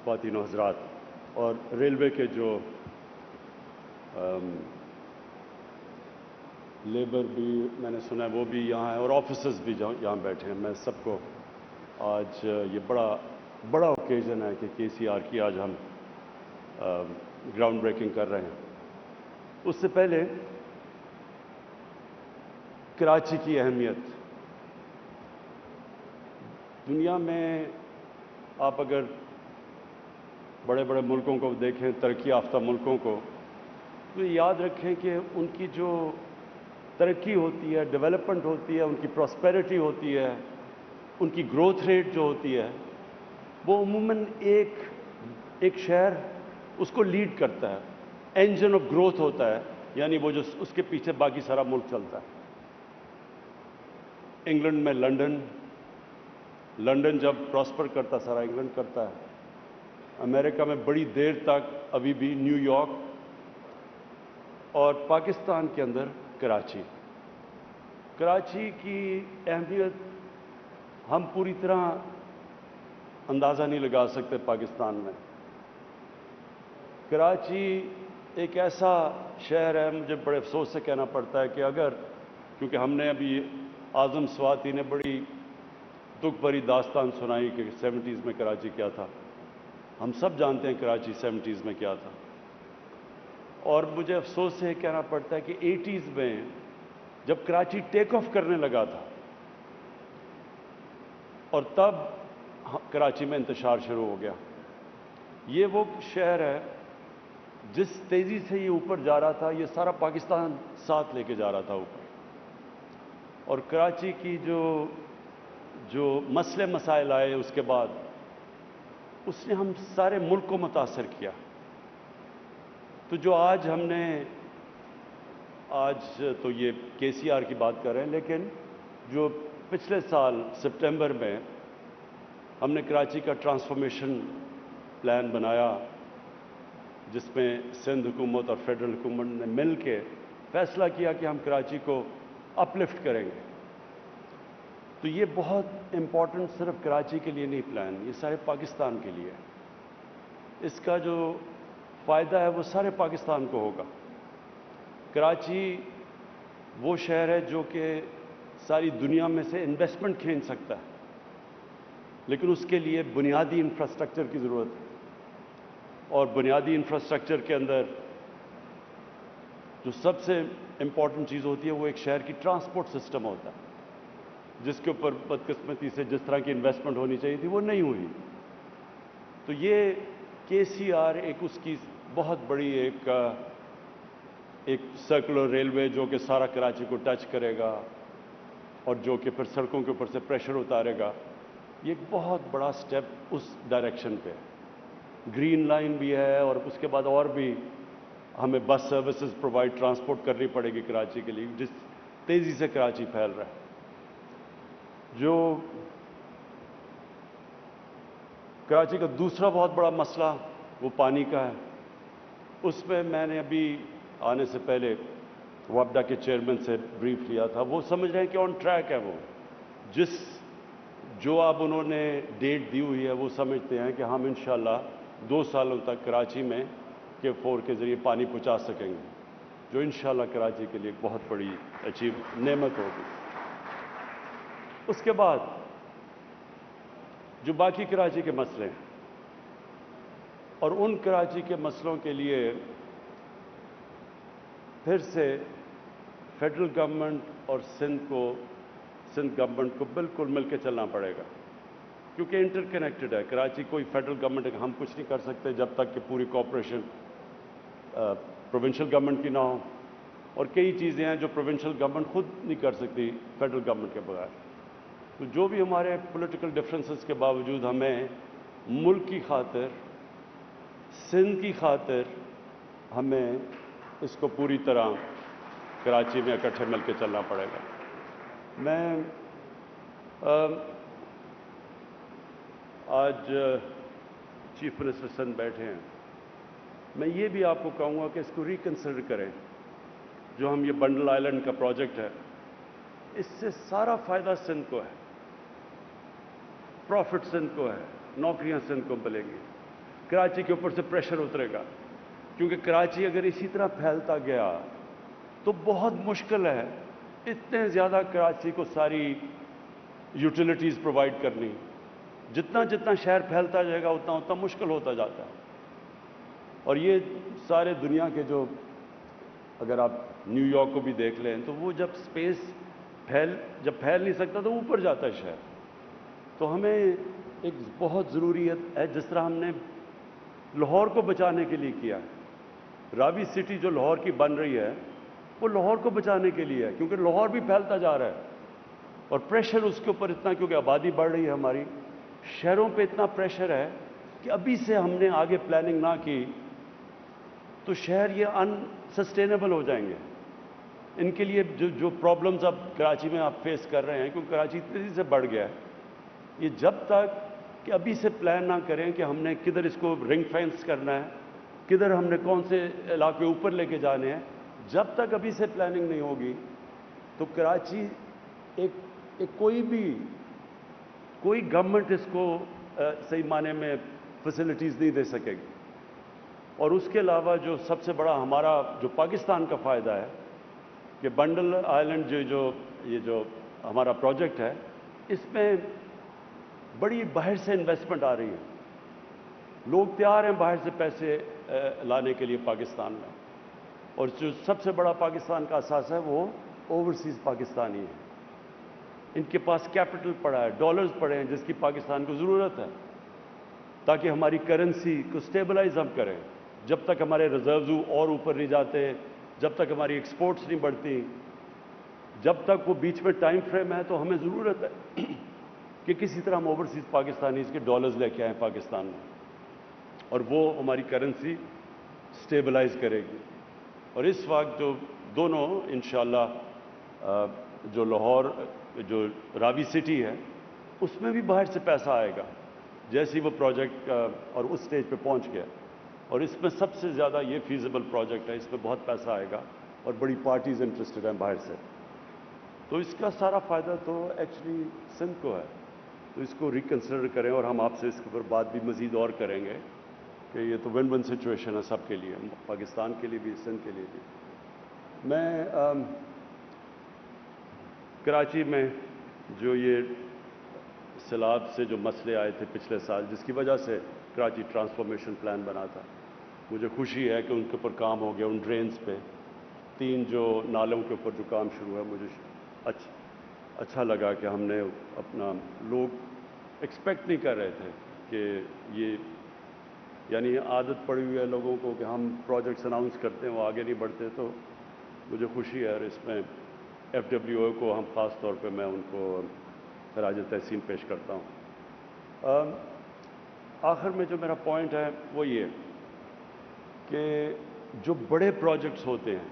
خواتین و حضرات، اور ریلوے کے جو لیبر بھی میں نے سنا ہے وہ بھی یہاں ہیں، اور آفیسرز بھی یہاں بیٹھے ہیں. میں سب کو آج یہ بڑا اوکیزن ہے کہ KCR کی آج ہم گراؤنڈ بریکنگ کر رہے ہیں. اس سے پہلے کراچی کی اہمیت. دنیا میں آپ اگر بڑے بڑے ملکوں کو دیکھیں، ترقی یافتہ ملکوں کو، تو یاد رکھیں کہ ان کی جو ترقی ہوتی ہے، ڈیولپمنٹ ہوتی ہے، ان کی پراسپیرٹی ہوتی ہے، ان کی گروتھ ریٹ جو ہوتی ہے، وہ عموماً ایک شہر اس کو لیڈ کرتا ہے. انجن آف گروتھ ہوتا ہے، یعنی وہ جو اس کے پیچھے باقی سارا ملک چلتا ہے. انگلینڈ میں لنڈن جب پراسپر کرتا، سارا انگلینڈ کرتا ہے. امریکہ میں بڑی دیر تک ابھی بھی نیو یارک، اور پاکستان کے اندر کراچی کی اہمیت ہم پوری طرح اندازہ نہیں لگا سکتے. پاکستان میں کراچی ایک ایسا شہر ہے، مجھے بڑے افسوس سے کہنا پڑتا ہے کہ کیونکہ ہم نے ابھی اعظم سواتی نے بڑی دکھ بھری داستان سنائی کہ 70s میں کراچی کیا تھا. ہم سب جانتے ہیں کراچی 70s میں کیا تھا. اور مجھے افسوس سے کہنا پڑتا ہے کہ 80s میں جب کراچی ٹیک آف کرنے لگا تھا، اور تب کراچی میں انتشار شروع ہو گیا. یہ وہ شہر ہے جس تیزی سے یہ اوپر جا رہا تھا، یہ سارا پاکستان ساتھ لے کے جا رہا تھا اوپر. اور کراچی کی جو مسئلے مسائل آئے اس کے بعد، اس نے ہم سارے ملک کو متاثر کیا. تو جو آج تو یہ KCR کی بات کر رہے ہیں، لیکن جو پچھلے سال سپٹمبر میں ہم نے کراچی کا ٹرانسفارمیشن پلان بنایا، جس میں سندھ حکومت اور فیڈرل حکومت نے مل کے فیصلہ کیا کہ ہم کراچی کو اپ لفٹ کریں گے. تو یہ بہت امپورٹنٹ صرف کراچی کے لیے نہیں پلان، یہ سارے پاکستان کے لیے. اس کا جو فائدہ ہے وہ سارے پاکستان کو ہوگا. کراچی وہ شہر ہے جو کہ ساری دنیا میں سے انویسٹمنٹ کھینچ سکتا ہے، لیکن اس کے لیے بنیادی انفراسٹرکچر کی ضرورت ہے. اور بنیادی انفراسٹرکچر کے اندر جو سب سے امپورٹنٹ چیز ہوتی ہے وہ ایک شہر کی ٹرانسپورٹ سسٹم ہوتا ہے، جس کے اوپر بدقسمتی سے جس طرح کی انویسٹمنٹ ہونی چاہیے تھی وہ نہیں ہوئی. تو یہ KCR ایک اس کی بہت بڑی ایک سرکولر ریلوے جو کہ سارا کراچی کو ٹچ کرے گا، اور جو کہ پھر سڑکوں کے اوپر سے پریشر اتارے گا. یہ ایک بہت بڑا سٹیپ اس ڈائریکشن پہ. گرین لائن بھی ہے، اور اس کے بعد اور بھی ہمیں بس سروسز پرووائڈ ٹرانسپورٹ کرنی پڑے گی کراچی کے لیے، جس تیزی سے کراچی پھیل رہا ہے. جو کراچی کا دوسرا بہت بڑا مسئلہ وہ پانی کا ہے. اس میں میں نے ابھی آنے سے پہلے وابڈا کے چیئرمین سے بریف لیا تھا. وہ سمجھ رہے ہیں کہ آن ٹریک ہے. وہ جو اب انہوں نے ڈیٹ دی ہوئی ہے وہ سمجھتے ہیں کہ ہم انشاءاللہ 2 سالوں تک کراچی میں K4 کے ذریعے پانی پہنچا سکیں گے، جو انشاءاللہ کراچی کے لیے ایک بہت بڑی نعمت ہوگی. اس کے بعد جو باقی کراچی کے مسئلے ہیں، اور ان کراچی کے مسئلوں کے لیے پھر سے فیڈرل گورنمنٹ اور سندھ گورنمنٹ کو بالکل مل کے چلنا پڑے گا، کیونکہ انٹر کنیکٹڈ ہے. کراچی کوئی فیڈرل گورنمنٹ ہم کچھ نہیں کر سکتے جب تک کہ پوری کوآپریشن پروونشل گورنمنٹ کی نہ ہو، اور کئی چیزیں ہیں جو پروونشل گورنمنٹ خود نہیں کر سکتی فیڈرل گورنمنٹ کے بغیر. تو جو بھی ہمارے پولیٹیکل ڈفرینسز کے باوجود ہمیں ملک کی خاطر، سندھ کی خاطر، ہمیں اس کو پوری طرح کراچی میں اکٹھے مل کے چلنا پڑے گا. میں آج چیف منسٹر سندھ بیٹھے ہیں، میں یہ بھی آپ کو کہوں گا کہ اس کو ریکنسیڈر کریں. جو ہم یہ بنڈل آئلینڈ کا پروجیکٹ ہے، اس سے سارا فائدہ سندھ کو ہے، پروفٹ سندھ کو ہے، نوکریاں سندھ کو ملیں گی. कराची के ऊपर से प्रेशर उतरेगा, क्योंकि कराची अगर इसी तरह फैलता गया तो बहुत मुश्किल है इतने ज़्यादा कराची को सारी यूटिलिटीज़ प्रोवाइड करनी। जितना जितना शहर फैलता जाएगा उतना उतना मुश्किल होता जाता है। और ये सारे दुनिया के जो, अगर आप न्यूयॉर्क को भी देख लें तो वो जब स्पेस जब फैल नहीं सकता तो ऊपर जाता है शहर। तो हमें एक बहुत ज़रूरी है, जिस तरह हमने लाहौर को बचाने के लिए किया है। रावी सिटी जो लाहौर की बन रही है वो लाहौर को बचाने के लिए है, क्योंकि लाहौर भी फैलता जा रहा है और प्रेशर उसके ऊपर इतना, क्योंकि आबादी बढ़ रही है हमारी, शहरों पे इतना प्रेशर है कि अभी से हमने आगे प्लानिंग ना की तो शहर ये अनसस्टेनेबल हो जाएंगे। इनके लिए जो प्रॉब्लम्स अब कराची में आप फेस कर रहे हैं, क्योंकि कराची तेज़ी से बढ़ गया है, ये जब तक कि अभी से प्लान ना करें कि हमने किधर इसको रिंग फेंस करना है, किधर हमने कौन से इलाके ऊपर लेके जाने हैं, जब तक अभी से प्लानिंग नहीं होगी तो कराची एक कोई गवर्नमेंट इसको सही माने में फैसिलिटीज़ नहीं दे सकेगी। और उसके अलावा जो सबसे बड़ा हमारा जो पाकिस्तान का फ़ायदा है कि बंडल आइलैंड ये जो हमारा प्रोजेक्ट है, इसमें बड़ी बाहर से इन्वेस्टमेंट आ रही है। लोग तैयार हैं बाहर से पैसे लाने के लिए पाकिस्तान में, और जो सबसे बड़ा पाकिस्तान का असास है वो ओवरसीज़ पाकिस्तानी है। इनके पास कैपिटल पड़ा है, डॉलर्स पड़े हैं जिसकी पाकिस्तान को ज़रूरत है, ताकि हमारी करेंसी को स्टेबलाइज हम करें। जब तक हमारे रिजर्व्स और ऊपर नहीं जाते, जब तक हमारी एक्सपोर्ट्स नहीं बढ़ती, जब तक वो बीच में टाइम फ्रेम है, तो हमें ज़रूरत है कि किसी तरह हम ओवरसीज़ पाकिस्तानीज़ के डॉलर्स लेके आएँ पाकिस्तान में, और वो हमारी करेंसी स्टेबलाइज करेगी। और इस वक्त जो दोनों इंशाअल्लाह जो लाहौर जो रावी सिटी है उसमें भी बाहर से पैसा आएगा जैसे ही वो प्रोजेक्ट और उस स्टेज पे पहुंच गया। और इसमें सबसे ज़्यादा ये फीजिबल प्रोजेक्ट है, इसमें बहुत पैसा आएगा और बड़ी पार्टीज़ इंटरेस्टेड हैं बाहर से। तो इसका सारा फ़ायदा तो एक्चुअली सिंध को है। तो इसको रिकन्सिडर करें, और हम आपसे इसके ऊपर बात भी मज़ीद और करेंगे कि ये तो विन विन सिचुएशन है सबके लिए, पाकिस्तान के लिए भी, सिंध के लिए भी। मैं कराची में जो ये सैलाब से जो मसले आए थे पिछले साल, जिसकी वजह से कराची ट्रांसफॉर्मेशन प्लान बना था, मुझे खुशी है कि उनके ऊपर काम हो गया। उन ड्रेन्स पे 3 जो नालों के ऊपर जो काम शुरू है, मुझे अच्छा लगा कि हमने अपना, लोग एक्सपेक्ट नहीं कर रहे थे कि ये, यानी आदत पड़ी हुई है लोगों को कि हम प्रोजेक्ट्स अनाउंस करते हैं वो आगे नहीं बढ़ते। तो मुझे खुशी है, और इसमें FWO को हम ख़ास तौर पे मैं उनको खराज तहसीन पेश करता हूँ। आखिर में जो मेरा पॉइंट है वो ये कि जो बड़े प्रोजेक्ट्स होते हैं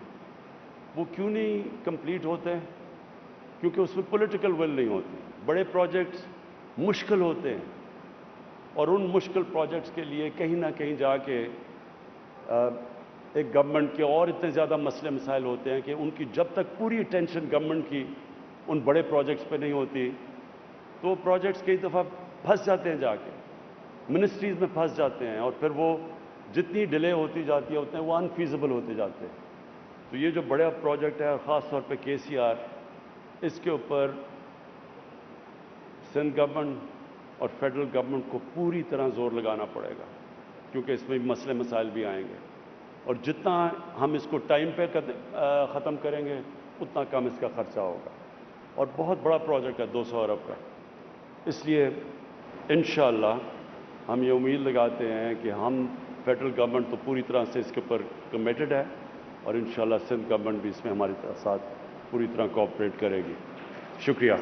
वो क्यों नहीं कंप्लीट होते हैं, क्योंकि उसमें पॉलिटिकल विल नहीं होती। बड़े प्रोजेक्ट्स मुश्किल होते हैं, और उन मुश्किल प्रोजेक्ट्स के लिए कहीं ना कहीं जाके एक गवर्नमेंट के और इतने ज़्यादा मसले मसाइल होते हैं कि उनकी जब तक पूरी अटेंशन गवर्नमेंट की उन बड़े प्रोजेक्ट्स पे नहीं होती तो प्रोजेक्ट्स कई दफ़ा फंस जाते हैं, जाके मिनिस्ट्रीज़ में फंस जाते हैं, और फिर वो जितनी डिले होती जाती है उतने वो अनफीजिबल होते जाते हैं। तो ये जो बड़ा प्रोजेक्ट है, ख़ास तौर पे KCR, इसके ऊपर सिंध गवर्नमेंट और फेडरल गवर्नमेंट को पूरी तरह जोर लगाना पड़ेगा, क्योंकि इसमें मसले मसाइल भी आएंगे, और जितना हम इसको टाइम पे ख़त्म करेंगे उतना कम इसका ख़र्चा होगा। और बहुत बड़ा प्रोजेक्ट है 200 अरब का, इसलिए इंशाअल्लाह हम ये उम्मीद लगाते हैं कि हम, फेडरल गवर्नमेंट तो पूरी तरह से इसके ऊपर कमिटेड है, और इंशाअल्लाह सिंध गवर्नमेंट भी इसमें हमारे साथ पूरी तरह कोऑपरेट करेगी। शुक्रिया।